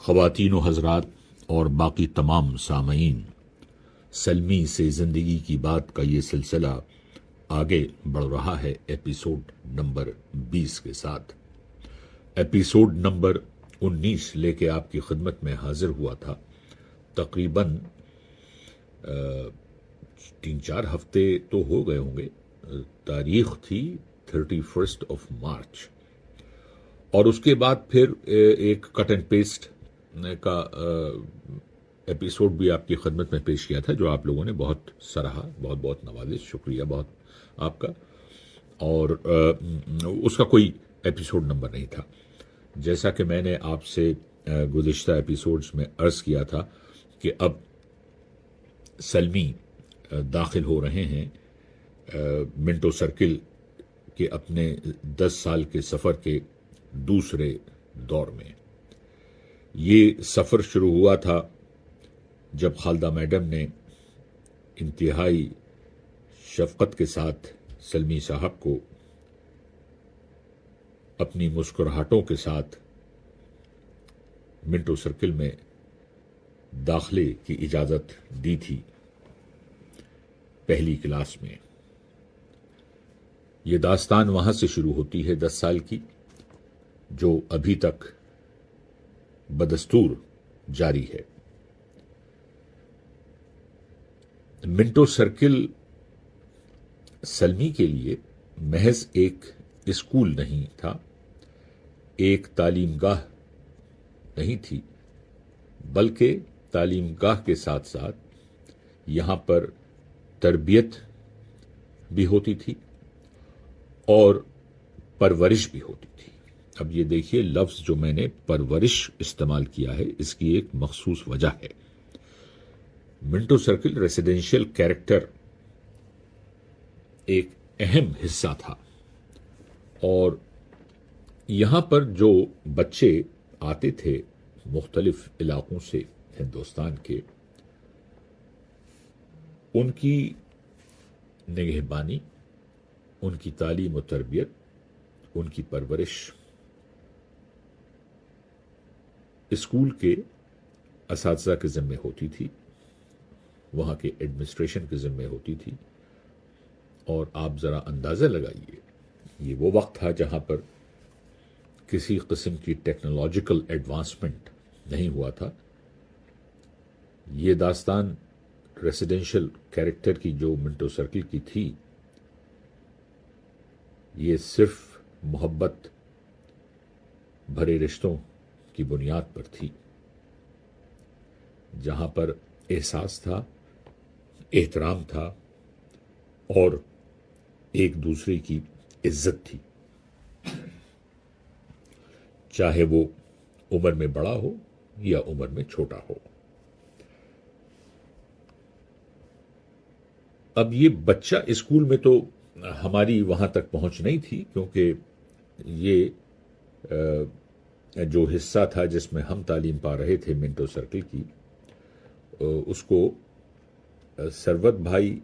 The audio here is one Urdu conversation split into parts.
خواتین و حضرات اور باقی تمام سامعین، سلمی سے زندگی کی بات کا یہ سلسلہ آگے بڑھ رہا ہے ایپیسوڈ نمبر 20 کے ساتھ۔ ایپیسوڈ نمبر 19 لے کے آپ کی خدمت میں حاضر ہوا تھا۔ تقریباً 3-4 ہفتے تو ہو گئے ہوں گے۔ تاریخ تھی 31 مارچ، اور اس کے بعد پھر ایک کٹ اینڈ پیسٹ کا ایپیسوڈ بھی آپ کی خدمت میں پیش کیا تھا، جو آپ لوگوں نے بہت سراہا، بہت بہت نوازش، شکریہ بہت آپ کا۔ اور اس کا کوئی ایپیسوڈ نمبر نہیں تھا۔ جیسا کہ میں نے آپ سے گزشتہ ایپیسوڈز میں عرض کیا تھا کہ اب سلمی داخل ہو رہے ہیں منٹو سرکل کے اپنے 10 سال کے سفر کے دوسرے دور میں۔ یہ سفر شروع ہوا تھا جب خالدہ میڈم نے انتہائی شفقت کے ساتھ سلمی صاحب کو اپنی مسکراہٹوں کے ساتھ منٹو سرکل میں داخلے کی اجازت دی تھی پہلی کلاس میں۔ یہ داستان وہاں سے شروع ہوتی ہے 10 سال کی، جو ابھی تک بدستور جاری ہے۔ منٹو سرکل سلمی کے لیے محض ایک اسکول نہیں تھا، ایک تعلیم گاہ نہیں تھی، بلکہ تعلیم گاہ کے ساتھ ساتھ یہاں پر تربیت بھی ہوتی تھی اور پرورش بھی ہوتی تھی۔ اب یہ دیکھیے، لفظ جو میں نے پرورش استعمال کیا ہے، اس کی ایک مخصوص وجہ ہے۔ منٹو سرکل ریزیڈینشیل کیریکٹر ایک اہم حصہ تھا، اور یہاں پر جو بچے آتے تھے مختلف علاقوں سے ہندوستان کے، ان کی نگہبانی، ان کی تعلیم و تربیت، ان کی پرورش اسکول کے اساتذہ کے ذمے ہوتی تھی، وہاں کے ایڈمنسٹریشن کے ذمے ہوتی تھی۔ اور آپ ذرا اندازہ لگائیے، یہ وہ وقت تھا جہاں پر کسی قسم کی ٹیکنالوجیکل ایڈوانسمنٹ نہیں ہوا تھا۔ یہ داستان ریزیڈینشیل کیریکٹر کی جو منٹو سرکل کی تھی، یہ صرف محبت بھرے رشتوں کی بنیاد پر تھی، جہاں پر احساس تھا، احترام تھا، اور ایک دوسرے کی عزت تھی، چاہے وہ عمر میں بڑا ہو یا عمر میں چھوٹا ہو۔ اب یہ بچہ اسکول میں تو ہماری وہاں تک پہنچ نہیں تھی، کیونکہ یہ جو حصہ تھا جس میں ہم تعلیم پا رہے تھے منٹو سرکل کی، اس کو سرورت بھائی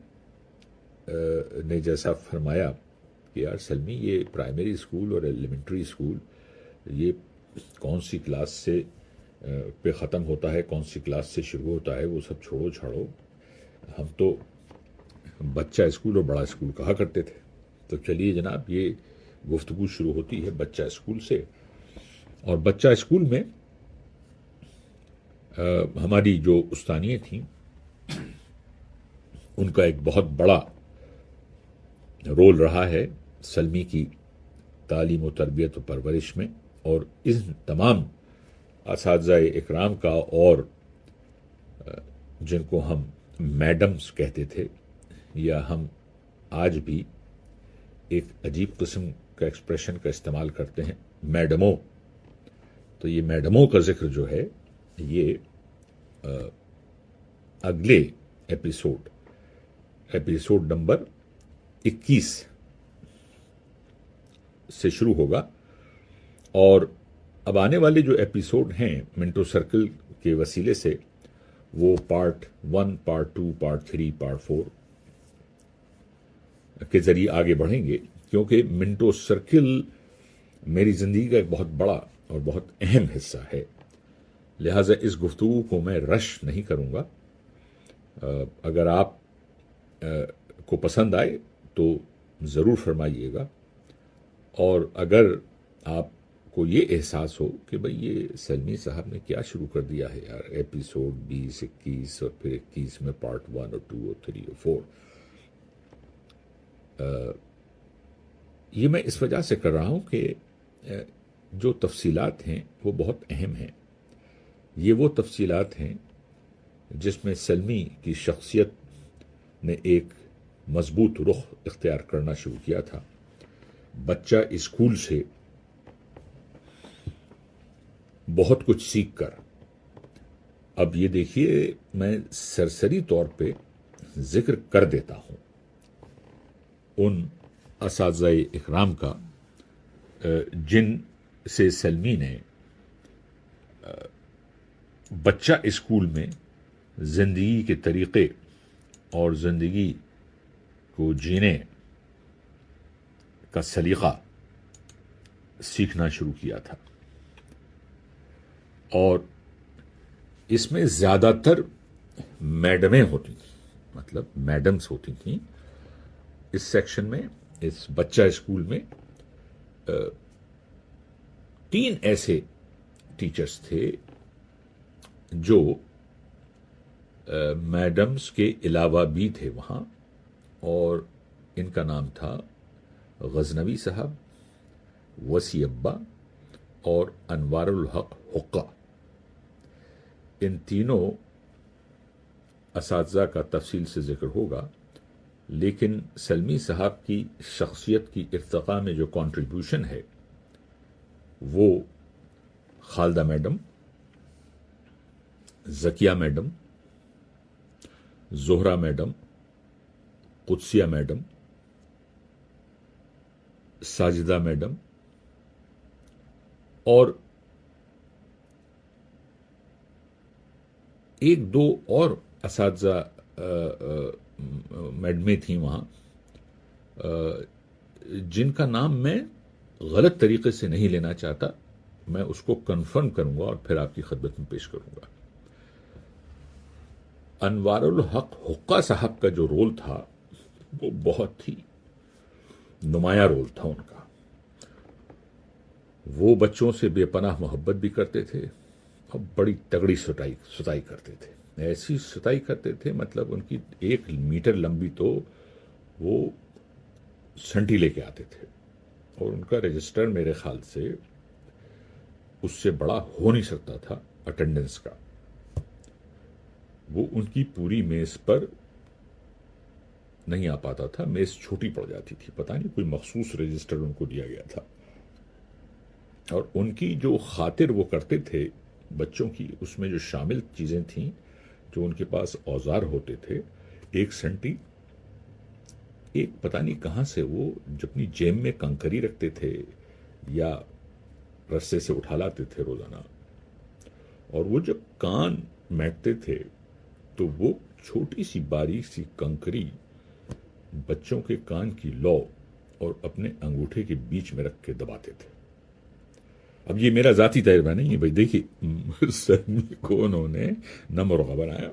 نے جیسا فرمایا کہ یار سلمی، یہ پرائمری اسکول اور ایلیمنٹری اسکول، یہ کون سی کلاس سے پہ ختم ہوتا ہے، کون سی کلاس سے شروع ہوتا ہے، وہ سب چھوڑو چھاڑو، ہم تو بچہ اسکول اور بڑا اسکول کہا کرتے تھے۔ تو چلیے جناب، یہ گفتگو شروع ہوتی ہے بچہ اسکول سے، اور بچہ اسکول میں ہماری جو استانیے تھیں، ان کا ایک بہت بڑا رول رہا ہے سلمی کی تعلیم و تربیت و پرورش میں، اور ان تمام اساتذہ اکرام کا، اور جن کو ہم میڈمز کہتے تھے، یا ہم آج بھی ایک عجیب قسم کا ایکسپریشن کا استعمال کرتے ہیں، میڈموں۔ تو یہ میڈموں کا ذکر جو ہے، یہ اگلے ایپیسوڈ نمبر 21 سے شروع ہوگا، اور اب آنے والے جو ایپیسوڈ ہیں منٹو سرکل کے وسیلے سے، وہ پارٹ 1، پارٹ 2، پارٹ 3، پارٹ 4 کے ذریعے آگے بڑھیں گے، کیونکہ منٹو سرکل میری زندگی کا ایک بہت بڑا اور بہت اہم حصہ ہے۔ لہٰذا اس گفتگو کو میں رش نہیں کروں گا. اگر آپ کو پسند آئے تو ضرور فرمائیے گا، اور اگر آپ کو یہ احساس ہو کہ بھئی یہ سلمی صاحب نے کیا شروع کر دیا ہے یار، ایپیسوڈ 20، 21 اور پھر 21 میں پارٹ 1 اور 2 اور 3 اور 4، یہ میں اس وجہ سے کر رہا ہوں کہ جو تفصیلات ہیں وہ بہت اہم ہیں. یہ وہ تفصیلات ہیں جس میں سلمی کی شخصیت نے ایک مضبوط رخ اختیار کرنا شروع کیا تھا. بچہ اسکول سے بہت کچھ سیکھ کر، اب یہ دیکھیے میں سرسری طور پہ ذکر کر دیتا ہوں ان اساتذہ اکرام کا جن سے سلمی نے بچہ اسکول میں زندگی کے طریقے اور زندگی کو جینے کا سلیقہ سیکھنا شروع کیا تھا. اور اس میں زیادہ تر میڈمیں ہوتی تھیں، مطلب میڈمز ہوتی تھیں اس سیکشن میں. اس بچہ اسکول میں 3 ایسے ٹیچرز تھے جو میڈمز کے علاوہ بھی تھے وہاں، اور ان کا نام تھا غزنوی صاحب، وسیع ابا اور انوار الحق حقہ. ان تینوں اساتذہ کا تفصیل سے ذکر ہوگا، لیکن سلمی صاحب کی شخصیت کی ارتقاء میں جو کنٹریبیوشن ہے وہ Khalida madam, Zakia madam, Zahra madam, Qudsia madam, Sajida madam اور 1-2 اور اساتذہ میڈمیں تھیں وہاں، جن کا نام میں غلط طریقے سے نہیں لینا چاہتا. میں اس کو کنفرم کروں گا اور پھر آپ کی خدمت میں پیش کروں گا. انوار الحق حقہ صاحب کا جو رول تھا وہ بہت ہی نمایاں رول تھا ان کا. وہ بچوں سے بے پناہ محبت بھی کرتے تھے اور بڑی تگڑی ستائی کرتے تھے. ایسی ستائی کرتے تھے مطلب ان کی 1 میٹر لمبی تو وہ سنٹی لے کے آتے تھے، اور ان کا رجسٹر میرے خیال سے اس سے بڑا ہو نہیں سکتا تھا اٹینڈنس کا. وہ ان کی پوری میز پر نہیں آ پاتا تھا، میز چھوٹی پڑ جاتی تھی، پتہ نہیں کوئی مخصوص رجسٹر ان کو دیا گیا تھا. اور ان کی جو خاطر وہ کرتے تھے بچوں کی، اس میں جو شامل چیزیں تھیں، جو ان کے پاس اوزار ہوتے تھے، 1 سنٹی، ایک پتہ نہیں کہاں سے وہ اپنی جیب میں کنکری رکھتے تھے یا رسے سے اٹھا لاتے تھے روزانہ. اور وہ جب کان میٹتے تھے تو وہ چھوٹی سی باریک سی کنکری بچوں کے کان کی لو اور اپنے انگوٹھے کے بیچ میں رکھ کے دباتے تھے. اب یہ میرا ذاتی تجربہ نہیں ہے بھائی، دیکھیے سلمی کو انہوں نے نہ مرغہ بنایا،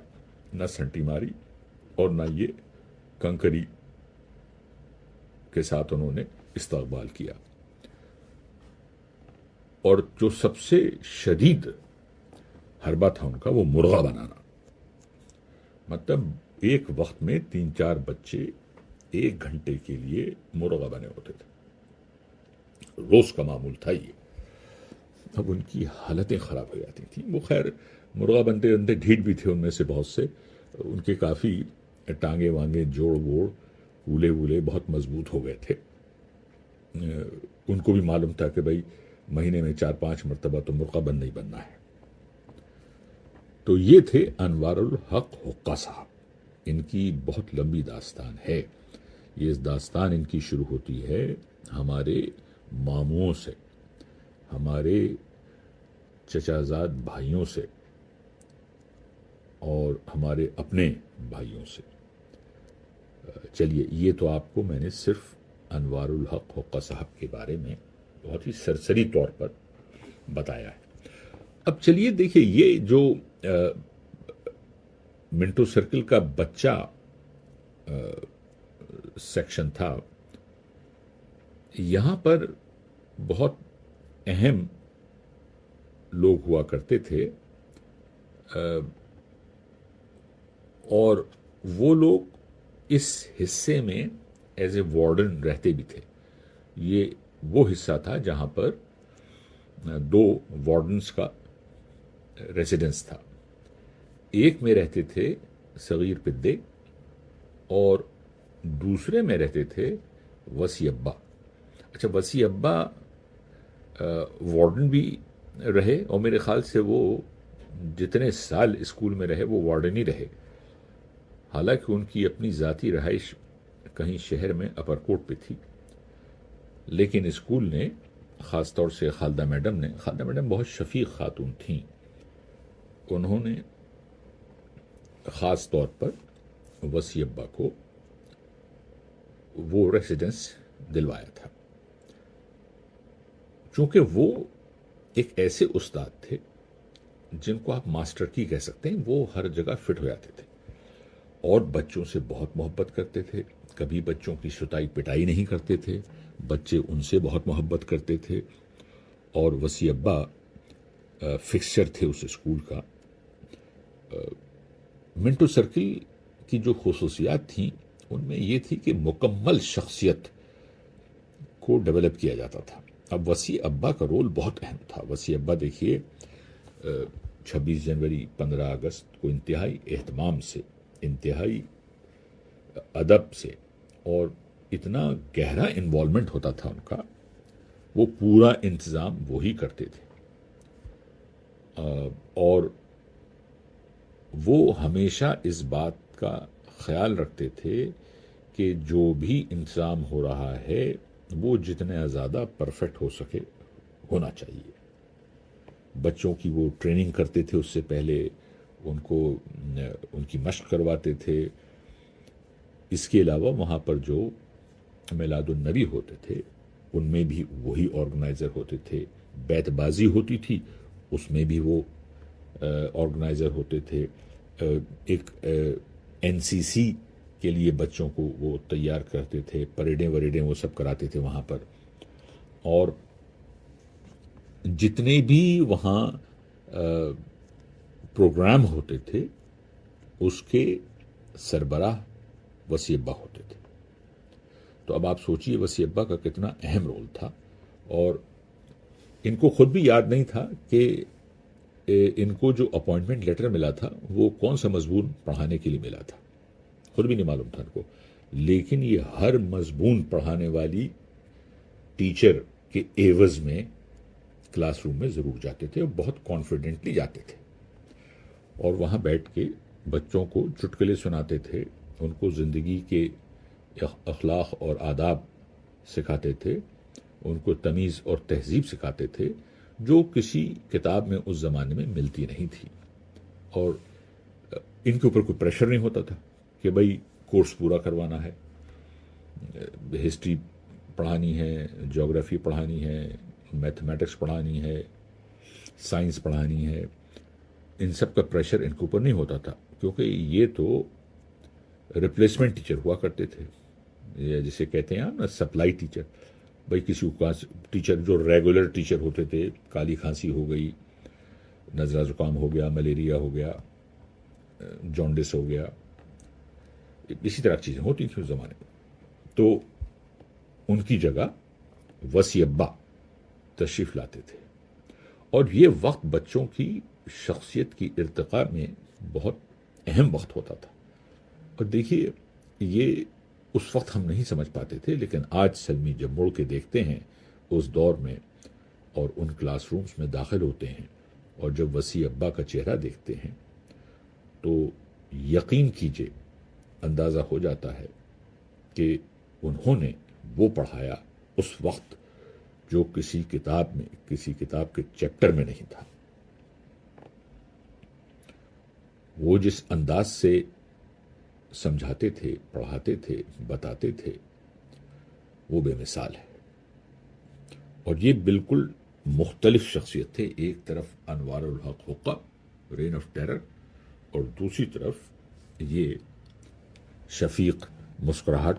نہ سنٹی ماری، اور نہ یہ کنکری کے ساتھ انہوں نے استقبال کیا. اور جو سب سے شدید حربہ تھا ان کا وہ مرغہ بنانا. مطلب ایک وقت میں 3-4 بچے 1 گھنٹے کے لیے مرغہ بنے ہوتے تھے، روز کا معمول تھا یہ. اب ان کی حالتیں خراب ہو جاتی تھیں. وہ خیر مرغہ بنتے بنتے ڈھیٹ بھی تھے ان میں سے بہت سے، ان کے کافی ٹانگے وانگے جوڑ ووڑ کولے وولے بہت مضبوط ہو گئے تھے. ان کو بھی معلوم تھا کہ بھائی مہینے میں 4-5 مرتبہ تو مرغہ بننا ہی بننا ہے. تو یہ تھے انوار الحق حقہ صاحب. ان کی بہت لمبی داستان ہے. یہ داستان ان کی شروع ہوتی ہے ہمارے ماموں سے، ہمارے چچازاد بھائیوں سے اور ہمارے اپنے بھائیوں سے. چلیے یہ تو آپ کو میں نے صرف انوار الحق حقہ صاحب کے بارے میں بہت ہی سرسری طور پر بتایا ہے. اب چلیے دیکھیے یہ جو منٹو سرکل کا بچہ سیکشن تھا، یہاں پر بہت اہم لوگ ہوا کرتے تھے، اور وہ لوگ اس حصے میں ایز اے وارڈن رہتے بھی تھے۔ یہ وہ حصہ تھا جہاں پر دو وارڈنز کا ریزیڈنس تھا۔ ایک میں رہتے تھے صغیر پدے اور دوسرے میں رہتے تھے وسیع ابا۔ اچھا، وسیع ابا وارڈن بھی رہے، اور میرے خیال سے وہ جتنے سال اسکول میں رہے وہ وارڈن ہی رہے، حالانکہ ان کی اپنی ذاتی رہائش کہیں شہر میں اپر کوٹ پہ تھی، لیکن اسکول نے خاص طور سے خالدہ میڈم بہت شفیق خاتون تھیں، انہوں نے خاص طور پر وسیع ابا کو وہ ریزیڈنس دلوایا تھا، چونکہ وہ ایک ایسے استاد تھے جن کو آپ ماسٹر کی کہہ سکتے ہیں، وہ ہر جگہ فٹ ہو جاتے تھے اور بچوں سے بہت محبت کرتے تھے، کبھی بچوں کی ستائی پٹائی نہیں کرتے تھے، بچے ان سے بہت محبت کرتے تھے، اور وسیع ابا فکسچر تھے اس اسکول کا۔ منٹو سرکل کی جو خصوصیات تھیں ان میں یہ تھی کہ مکمل شخصیت کو ڈیولپ کیا جاتا تھا۔ اب وسیع ابا کا رول بہت اہم تھا۔ وسیع ابا دیکھیے 26 جنوری 15 اگست کو انتہائی اہتمام سے، انتہائی ادب سے، اور اتنا گہرا انوالومنٹ ہوتا تھا ان کا، وہ پورا انتظام وہی کرتے تھے، اور وہ ہمیشہ اس بات کا خیال رکھتے تھے کہ جو بھی انتظام ہو رہا ہے وہ جتنا زیادہ پرفیکٹ ہو سکے ہونا چاہیے۔ بچوں کی وہ ٹریننگ کرتے تھے، اس سے پہلے ان کو ان کی مشق کرواتے تھے۔ اس کے علاوہ وہاں پر جو میلاد النبی ہوتے تھے ان میں بھی وہی آرگنائزر ہوتے تھے، بیت بازی ہوتی تھی اس میں بھی وہ آرگنائزر ہوتے تھے، ایک NCC کے لیے بچوں کو وہ تیار کرتے تھے، پریڈیں وہ سب کراتے تھے وہاں پر، اور جتنے بھی وہاں پروگرام ہوتے تھے اس کے سربراہ وسیع ابا ہوتے تھے۔ تو اب آپ سوچئے وسیع ابا کا کتنا اہم رول تھا، اور ان کو خود بھی یاد نہیں تھا کہ ان کو جو اپوائنٹمنٹ لیٹر ملا تھا وہ کون سا مضمون پڑھانے کے لیے ملا تھا، خود بھی نہیں معلوم تھا ان کو، لیکن یہ ہر مضمون پڑھانے والی ٹیچر کے ایوز میں کلاس روم میں ضرور جاتے تھے، اور بہت کانفیڈنٹلی جاتے تھے، اور وہاں بیٹھ کے بچوں کو چٹکلے سناتے تھے، ان کو زندگی کے اخلاق اور آداب سکھاتے تھے، ان کو تمیز اور تہذیب سکھاتے تھے جو کسی کتاب میں اس زمانے میں ملتی نہیں تھی، اور ان کے اوپر کوئی پریشر نہیں ہوتا تھا کہ بھئی کورس پورا کروانا ہے، ہسٹری پڑھانی ہے، جغرافی پڑھانی ہے، میتھمیٹکس پڑھانی ہے، سائنس پڑھانی ہے، ان سب کا پریشر ان کے اوپر نہیں ہوتا تھا، کیونکہ یہ تو ریپلیسمنٹ ٹیچر ہوا کرتے تھے، یا جسے کہتے ہیں نا سپلائی ٹیچر۔ بھائی کسی کو ٹیچر جو ریگولر ٹیچر ہوتے تھے، کالی کھانسی ہو گئی، نزلہ زکام ہو گیا، ملیریا ہو گیا، جونڈس ہو گیا، اسی طرح چیزیں ہوتی تھیں اس زمانے میں، تو ان کی جگہ وسیع ابا تشریف لاتے تھے، اور یہ وقت بچوں کی شخصیت کی ارتقاء میں بہت اہم وقت ہوتا تھا۔ اور دیکھیے یہ اس وقت ہم نہیں سمجھ پاتے تھے، لیکن آج سلمی جب مڑ کے دیکھتے ہیں اس دور میں اور ان کلاس رومز میں داخل ہوتے ہیں اور جب وسیع ابا کا چہرہ دیکھتے ہیں تو یقین کیجئے اندازہ ہو جاتا ہے کہ انہوں نے وہ پڑھایا اس وقت جو کسی کتاب میں، کسی کتاب کے چیپٹر میں نہیں تھا۔ وہ جس انداز سے سمجھاتے تھے، پڑھاتے تھے، بتاتے تھے، وہ بے مثال ہے، اور یہ بالکل مختلف شخصیت تھے. ایک طرف انوار الحق حقہ رین آف ٹیرر اور دوسری طرف یہ شفیق مسکراہٹ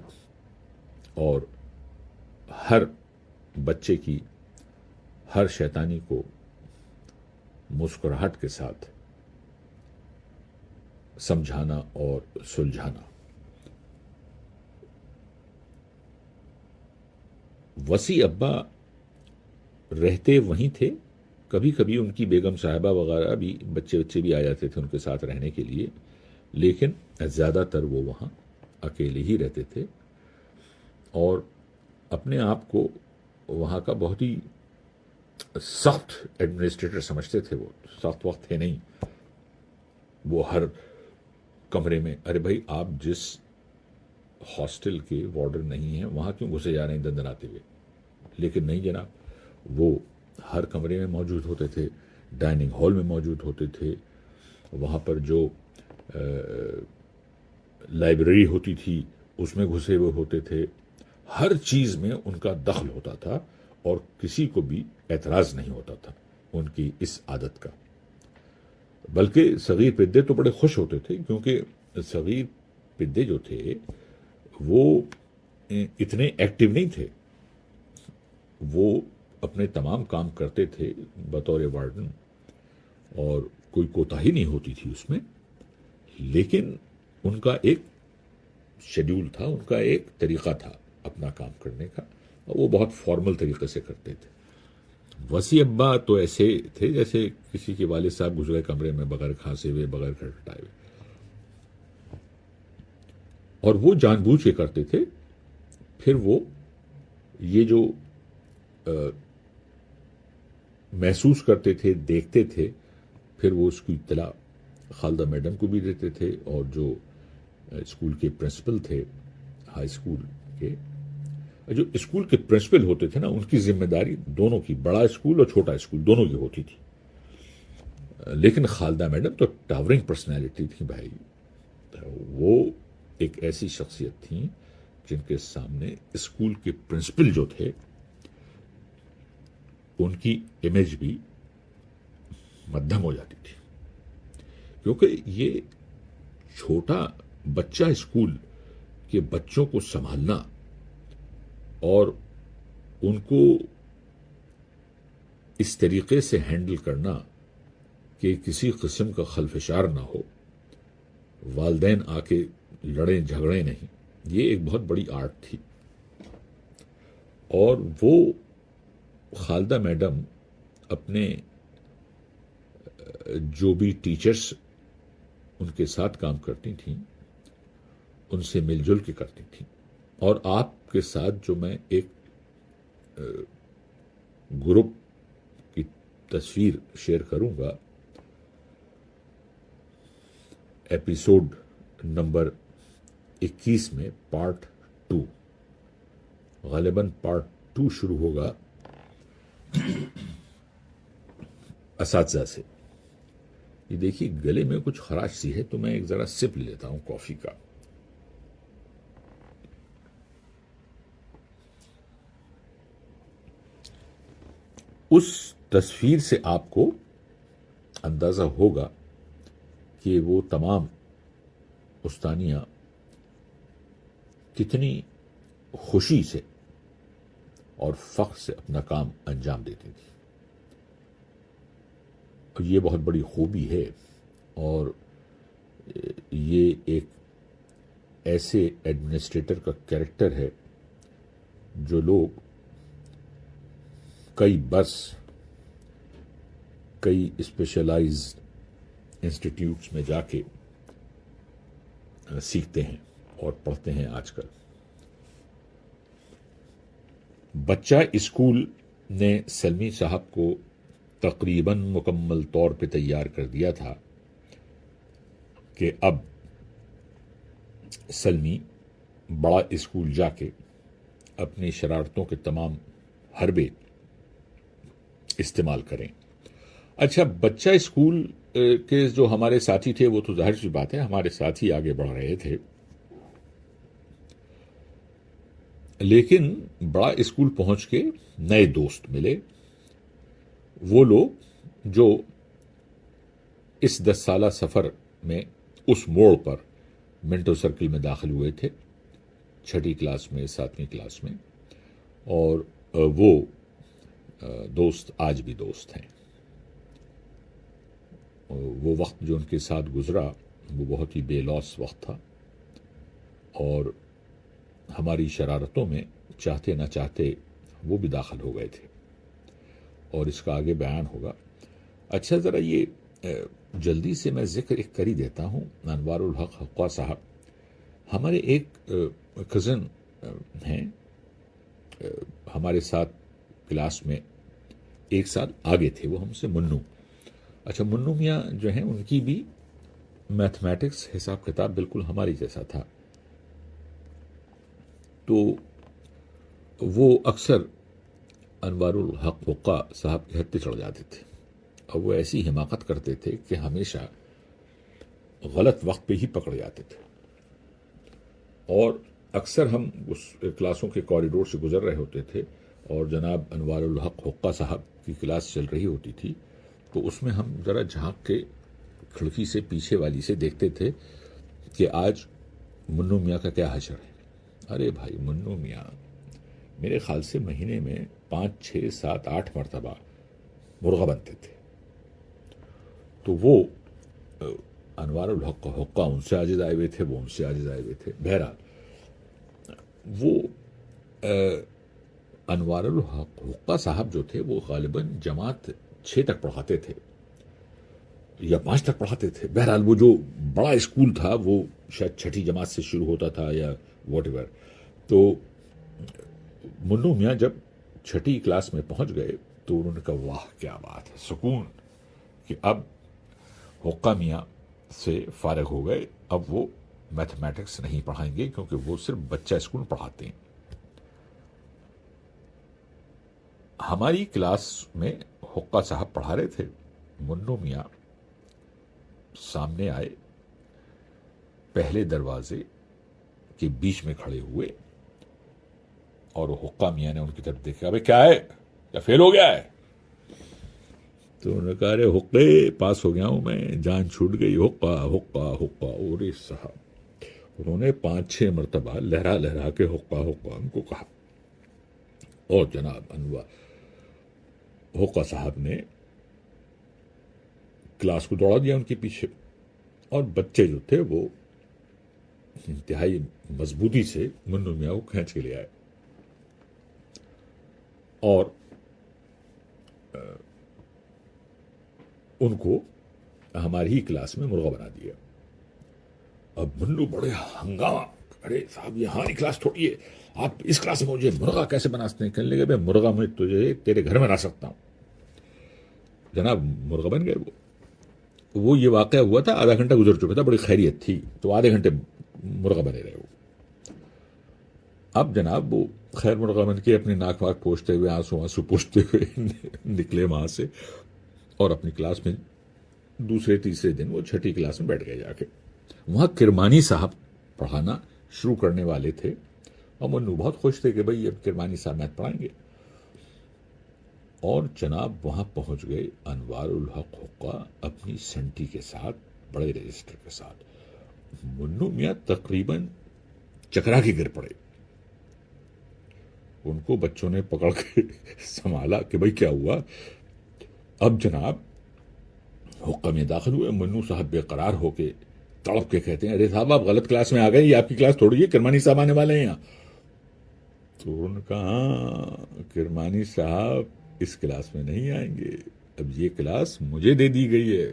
اور ہر بچے کی ہر شیطانی کو مسکراہٹ کے ساتھ سمجھانا اور سلجھانا. وسیع ابا رہتے وہیں تھے. کبھی کبھی ان کی بیگم صاحبہ وغیرہ بھی بچے بھی آ جاتے تھے ان کے ساتھ رہنے کے لیے، لیکن زیادہ تر وہ وہاں اکیلے ہی رہتے تھے اور اپنے آپ کو وہاں کا بہت ہی سخت ایڈمنسٹریٹر سمجھتے تھے. وہ سخت وقت تھے نہیں. وہ ہر کمرے میں، ارے بھائی آپ جس ہاسٹل کے وارڈن نہیں ہیں وہاں کیوں گھسے جا رہے ہیں دندناتے ہوئے؟ لیکن نہیں جناب، وہ ہر کمرے میں موجود ہوتے تھے، ڈائننگ ہال میں موجود ہوتے تھے، وہاں پر جو لائبریری ہوتی تھی اس میں گھسے ہوئے ہوتے تھے. ہر چیز میں ان کا دخل ہوتا تھا اور کسی کو بھی اعتراض نہیں ہوتا تھا ان کی اس عادت کا. بلکہ صغیر پدے تو بڑے خوش ہوتے تھے، کیونکہ صغیر پدے جو تھے وہ اتنے ایکٹیو نہیں تھے. وہ اپنے تمام کام کرتے تھے بطور وارڈن اور کوئی کوتاہی نہیں ہوتی تھی اس میں، لیکن ان کا ایک شیڈیول تھا، ان کا ایک طریقہ تھا اپنا کام کرنے کا، اور وہ بہت فارمل طریقے سے کرتے تھے. وسیع ابا تو ایسے تھے جیسے کسی کے والد صاحب گزرے کمرے میں بغیر کھانسے ہوئے، بغیر کھٹکھٹائے ہوئے، اور وہ جان بوجھ کے کرتے تھے. پھر وہ یہ جو محسوس کرتے تھے، دیکھتے تھے، پھر وہ اس کی اطلاع خالدہ میڈم کو بھی دیتے تھے، اور جو اسکول کے پرنسپل تھے ہائی اسکول کے، جو اسکول کے پرنسپل ہوتے تھے نا، ان کی ذمہ داری دونوں کی، بڑا اسکول اور چھوٹا اسکول دونوں کی ہوتی تھی. لیکن خالدہ میڈم تو ٹاورنگ پرسنالٹی تھی بھائی. وہ ایک ایسی شخصیت تھیں جن کے سامنے اسکول کے پرنسپل جو تھے ان کی امیج بھی مدھم ہو جاتی تھی، کیونکہ یہ چھوٹا بچہ اسکول کے بچوں کو سنبھالنا اور ان کو اس طریقے سے ہینڈل کرنا کہ کسی قسم کا خلفشار نہ ہو، والدین آ کے لڑیں جھگڑیں نہیں، یہ ایک بہت بڑی آرٹ تھی. اور وہ خالدہ میڈم اپنے جو بھی ٹیچرز ان کے ساتھ کام کرتی تھیں ان سے مل جل کے کرتی تھیں. اور آپ کے ساتھ جو میں ایک گروپ کی تصویر شیئر کروں گا، ایپیسوڈ نمبر 21 میں پارٹ 2، غالباً پارٹ 2 شروع ہوگا اساتذہ سے. یہ دیکھیے گلے میں کچھ خراش سی ہے تو میں ایک ذرا سپ لے لیتا ہوں کافی کا. اس تصویر سے آپ کو اندازہ ہوگا کہ وہ تمام استانیہ کتنی خوشی سے اور فخر سے اپنا کام انجام دیتی تھی. یہ بہت بڑی خوبی ہے، اور یہ ایک ایسے ایڈمنسٹریٹر کا کیریکٹر ہے جو لوگ کئی اسپیشلائزڈ انسٹیٹیوٹس میں جا کے سیکھتے ہیں اور پڑھتے ہیں. آج کل بچہ اسکول نے سلمی صاحب کو تقریباً مکمل طور پہ تیار کر دیا تھا کہ اب سلمی بڑا اسکول جا کے اپنی شرارتوں کے تمام حربے استعمال کریں. اچھا، بچہ اسکول کے جو ہمارے ساتھی تھے وہ تو ظاہر سی بات ہے ہمارے ساتھ ہی آگے بڑھ رہے تھے، لیکن بڑا اسکول پہنچ کے نئے دوست ملے، وہ لوگ جو اس 10 سالہ سفر میں اس موڑ پر منٹو سرکل میں داخل ہوئے تھے، 6ٹھی کلاس میں، 7ویں کلاس میں، اور وہ دوست آج بھی دوست ہیں۔ وہ وقت جو ان کے ساتھ گزرا وہ بہت ہی بے لوث وقت تھا، اور ہماری شرارتوں میں چاہتے نہ چاہتے وہ بھی داخل ہو گئے تھے، اور اس کا آگے بیان ہوگا۔ اچھا، ذرا یہ جلدی سے میں ذکر ایک کر ہی دیتا ہوں۔ انوار الحق حقہ صاحب ہمارے ایک کزن ہیں، ہمارے ساتھ کلاس میں ایک سال آگے تھے، وہ ہم سے منو۔ اچھا، منو میاں جو ہیں ان کی بھی میتھمیٹکس حساب کتاب بالکل ہماری جیسا تھا، تو وہ اکثر انوار الحق حقہ صاحب کے ہتھے چڑھ جاتے تھے، اور وہ ایسی حماقت کرتے تھے کہ ہمیشہ غلط وقت پہ ہی پکڑ جاتے تھے، اور اکثر ہم اس کلاسوں کے کوریڈور سے گزر رہے ہوتے تھے اور جناب انوار الحق حقہ صاحب کی کلاس چل رہی ہوتی تھی، تو اس میں ہم ذرا جھانک کے کھڑکی سے پیچھے والی سے دیکھتے تھے کہ آج منو میاں کا کیا حشر ہے۔ ارے بھائی، منو میاں میرے خیال سے مہینے میں 5، 6، 7، 8 مرتبہ مرغا بنتے تھے، تو وہ انوار الحق حقہ ان سے عاجز آئے ہوئے تھے، وہ ان سے عاجز آئے ہوئے تھے۔ بہرحال وہ انوار الحق حقہ صاحب جو تھے وہ غالباً جماعت 6 تک پڑھاتے تھے یا 5 تک پڑھاتے تھے۔ بہرحال وہ جو بڑا اسکول تھا وہ شاید 6ٹھی جماعت سے شروع ہوتا تھا یا واٹ ایور۔ تو منو میاں جب 6ٹھی کلاس میں پہنچ گئے تو انہوں نے کہا واہ کیا بات ہے، سکون کہ اب حقہ میاں سے فارغ ہو گئے، اب وہ میتھمیٹکس نہیں پڑھائیں گے کیونکہ وہ صرف بچہ اسکول پڑھاتے ہیں۔ ہماری کلاس میں حقہ صاحب پڑھا رہے تھے، منو میاں سامنے آئے، پہلے دروازے کے بیچ میں کھڑے ہوئے، اور حقہ میاں نے ان کی طرف دیکھا، ابے کیا ہے، کیا فیل ہو گیا ہے؟ تو انہوں نے کہا ارے حقے پاس ہو گیا ہوں میں، جان چھوٹ گئی، حقہ حقہ حقہ۔ اور صاحب انہوں نے 5، 6 مرتبہ لہرا لہرا کے حقہ حقہ ان کو کہا، اور جناب انوار حقہ صاحب نے کلاس کو دوڑا دیا ان کے پیچھے، اور بچے جو تھے وہ انتہائی مضبوطی سے منو میاں کو کھینچ کے لے آئے، اور ان کو ہماری ہی کلاس میں مرغا بنا دیا۔ اب منو بڑے ہنگامہ، ارے صاحب یہ ہماری کلاس تھوڑی ہے، آپ اس کلاس میں مجھے مرغا کیسے بنا سکتے ہیں؟ کہنے لگے میں مرغا میں تجھے تیرے گھر میں بنا سکتا ہوں۔ جناب مرغا بن گئے وہ یہ واقعہ ہوا تھا، آدھا گھنٹہ گزر چکا تھا، بڑی خیریت تھی، تو آدھے گھنٹے مرغا بنے رہے وہ۔ اب جناب وہ خیر مرغا بن کے اپنی ناک واک پوچھتے ہوئے، آنسو پوچھتے ہوئے نکلے وہاں سے، اور اپنی کلاس میں دوسرے تیسرے دن وہ 6ٹھی کلاس میں بیٹھ گئے جا کے۔ وہاں کرمانی صاحب پڑھانا شروع کرنے والے تھے، اور منو بہت خوش تھے کہ بھئی اب کرمانی صاحب میتھ پڑھائیں گے، اور جناب وہاں پہنچ گئے انوار الحق حقہ اپنی سنٹی کے ساتھ، بڑے رجسٹر کے ساتھ۔ منو میاں تقریباً چکرا کے گر پڑے، ان کو بچوں نے پکڑ کے سنبھالا کہ بھئی کیا ہوا۔ اب جناب حقہ میں داخل ہوئے، منو صاحب بے قرار ہو کے تڑپ کے کہتے ہیں ارے صاحب آپ غلط کلاس میں آ گئے، یہ آپ کی کلاس تھوڑی ہے، کرمانی صاحب آنے والے ہیں یہاں۔ تو انہوں نے کہا ہاں کرمانی صاحب اس کلاس میں نہیں آئیں گے، اب یہ کلاس مجھے دے دی گئی ہے۔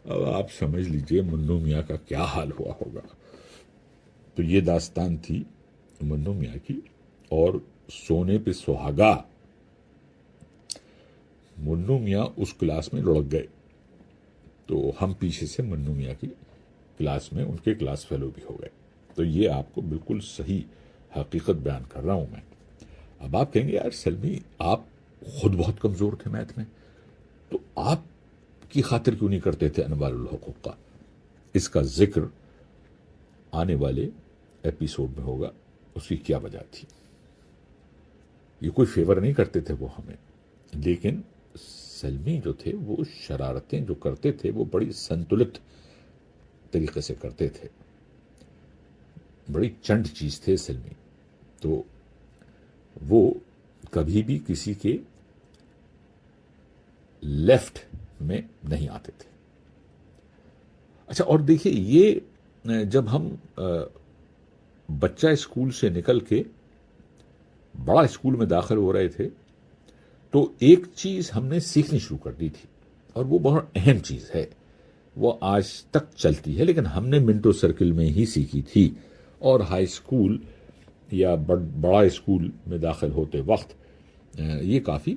اب آپ سمجھ لیجئے منو میاں کا کیا حال ہوا ہوگا۔ تو یہ داستان تھی منو میاں کی، اور سونے پہ سہاگا منو میاں اس کلاس میں لڑک گئے، تو ہم پیچھے سے منو میاں کی کلاس میں ان کے کلاس فیلو بھی ہو گئے۔ تو یہ آپ کو بالکل صحیح حقیقت بیان کر رہا ہوں میں۔ اب آپ کہیں گے یار سلمی آپ خود بہت کمزور تھے میتھ میں، تو آپ کی خاطر کیوں نہیں کرتے تھے انوار الحق حقہ؟ اس کا ذکر آنے والے ایپیسوڈ میں ہوگا، اس کی کیا وجہ تھی۔ یہ کوئی فیور نہیں کرتے تھے وہ ہمیں، لیکن سلمی جو تھے وہ شرارتیں جو کرتے تھے وہ بڑی سنتلت طریقے سے کرتے تھے، بڑی چنڈ چیز تھے سلمی، تو وہ کبھی بھی کسی کے لیفٹ میں نہیں آتے تھے۔ اچھا، اور دیکھیے یہ جب ہم بچہ اسکول سے نکل کے بڑا اسکول میں داخل ہو رہے تھے تو ایک چیز ہم نے سیکھنی شروع کر دی تھی، اور وہ بہت اہم چیز ہے، وہ آج تک چلتی ہے، لیکن ہم نے منٹو سرکل میں ہی سیکھی تھی، اور ہائی اسکول یا بڑا اسکول میں داخل ہوتے وقت یہ کافی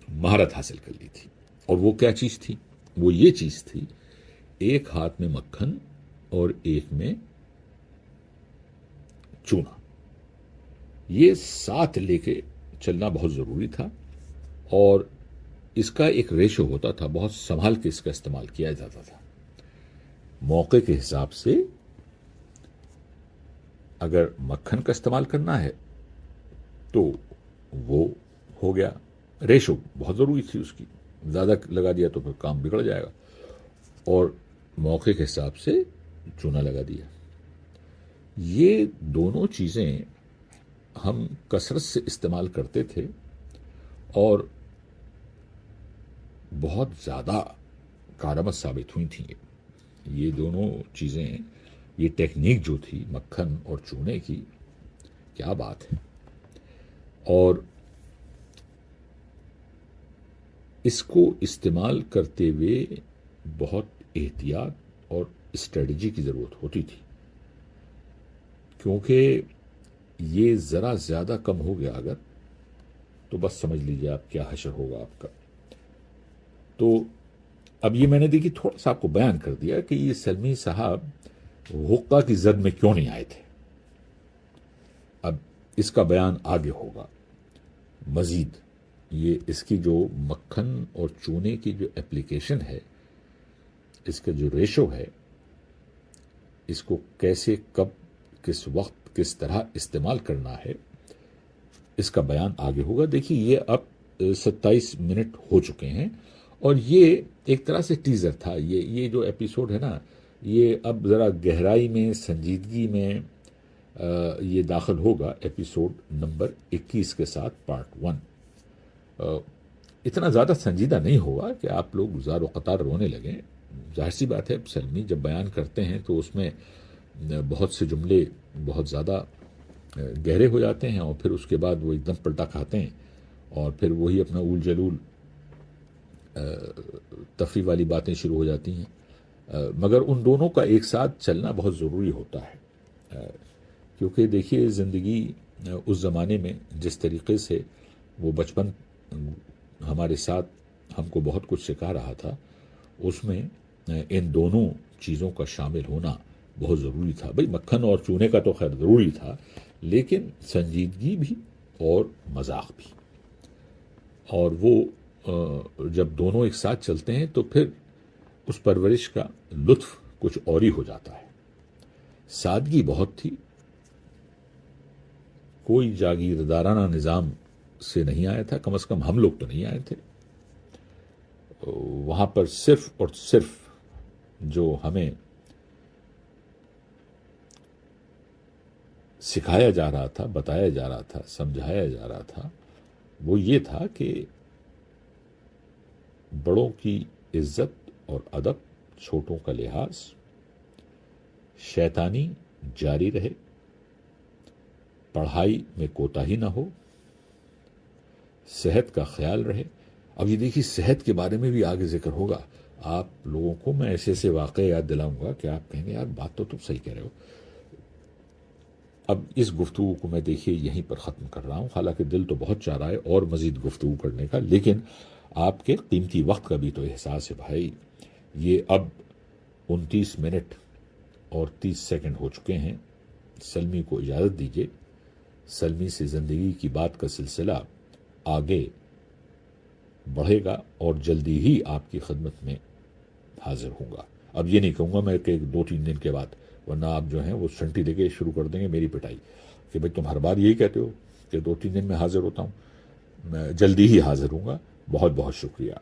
مہارت حاصل کر لی تھی۔ اور وہ کیا چیز تھی؟ وہ یہ چیز تھی، ایک ہاتھ میں مکھن اور ایک میں چونا، یہ ساتھ لے کے چلنا بہت ضروری تھا، اور اس کا ایک ریشو ہوتا تھا، بہت سنبھال کے اس کا استعمال کیا جاتا تھا۔ موقع کے حساب سے اگر مکھن کا استعمال کرنا ہے تو وہ ہو گیا، ریشو بہت ضروری تھی اس کی، زیادہ لگا دیا تو پھر کام بگڑ جائے گا، اور موقع کے حساب سے چونا لگا دیا۔ یہ دونوں چیزیں ہم کثرت سے استعمال کرتے تھے، اور بہت زیادہ کارآمد ثابت ہوئی تھیں یہ دونوں چیزیں، یہ ٹیکنیک جو تھی مکھن اور چونے کی، کیا بات ہے۔ اور اس کو استعمال کرتے ہوئے بہت احتیاط اور اسٹریٹجی کی ضرورت ہوتی تھی، کیونکہ یہ ذرا زیادہ کم ہو گیا اگر تو بس سمجھ لیجیے آپ کیا حشر ہوگا آپ کا۔ تو اب یہ میں نے دیکھی تھوڑا سا آپ کو بیان کر دیا کہ یہ سلمی صاحب حقہ کی زد میں کیوں نہیں آئے تھے، اب اس کا بیان آگے ہوگا مزید۔ یہ اس کی جو مکھن اور چونے کی جو اپلیکیشن ہے، اس کا جو ریشو ہے، اس کو کیسے، کب، کس وقت، کس طرح استعمال کرنا ہے، اس کا بیان آگے ہوگا۔ دیکھیے یہ اب 27 منٹ ہو چکے ہیں، اور یہ ایک طرح سے ٹیزر تھا، یہ جو ایپیسوڈ ہے نا، یہ اب ذرا گہرائی میں، سنجیدگی میں یہ داخل ہوگا ایپیسوڈ نمبر 21 کے ساتھ پارٹ 1۔ اتنا زیادہ سنجیدہ نہیں ہوگا کہ آپ لوگ زار و قطار رونے لگیں، ظاہر سی بات ہے، سلمی جب بیان کرتے ہیں تو اس میں بہت سے جملے بہت زیادہ گہرے ہو جاتے ہیں، اور پھر اس کے بعد وہ ایک دم پلٹا کھاتے ہیں، اور پھر وہی اپنا اول جلول تفریح والی باتیں شروع ہو جاتی ہیں، مگر ان دونوں کا ایک ساتھ چلنا بہت ضروری ہوتا ہے، کیونکہ دیکھیے زندگی اس زمانے میں جس طریقے سے وہ بچپن ہمارے ساتھ ہم کو بہت کچھ سکھا رہا تھا، اس میں ان دونوں چیزوں کا شامل ہونا بہت ضروری تھا۔ بھئی مکھن اور چونے کا تو خیر ضروری تھا، لیکن سنجیدگی بھی اور مذاق بھی، اور وہ جب دونوں ایک ساتھ چلتے ہیں تو پھر اس پرورش کا لطف کچھ اور ہی ہو جاتا ہے۔ سادگی بہت تھی، کوئی جاگیردارانہ نظام سے نہیں آیا تھا، کم از کم ہم لوگ تو نہیں آئے تھے۔ وہاں پر صرف اور صرف جو ہمیں سکھایا جا رہا تھا، بتایا جا رہا تھا، سمجھایا جا رہا تھا، وہ یہ تھا کہ بڑوں کی عزت اور ادب، چھوٹوں کا لحاظ، شیطانی جاری رہے، پڑھائی میں کوتاہی نہ ہو، صحت کا خیال رہے۔ اب یہ دیکھیے صحت کے بارے میں بھی آگے ذکر ہوگا، آپ لوگوں کو میں ایسے ایسے واقعے یاد دلاؤں گا کہ آپ کہیں گے یار بات تو تم صحیح کہہ رہے ہو۔ اب اس گفتگو کو میں دیکھیے یہیں پر ختم کر رہا ہوں، حالانکہ دل تو بہت چاہ رہا ہے اور مزید گفتگو کرنے کا، لیکن آپ کے قیمتی وقت کا بھی تو احساس ہے بھائی۔ یہ اب 29 منٹ اور 30 سیکنڈ ہو چکے ہیں، سلمی کو اجازت دیجیے۔ سلمی سے زندگی کی بات کا سلسلہ آگے بڑھے گا، اور جلدی ہی آپ کی خدمت میں حاضر ہوں گا۔ اب یہ نہیں کہوں گا میں کہ 2-3 دن کے بعد، ورنہ آپ جو ہیں وہ سنٹی لے کے شروع کر دیں گے میری پٹائی کہ بھئی تم ہر بار یہی کہتے ہو کہ 2-3 دن میں حاضر ہوتا ہوں۔ میں جلدی ہی حاضر ہوں گا، بہت بہت شکریہ.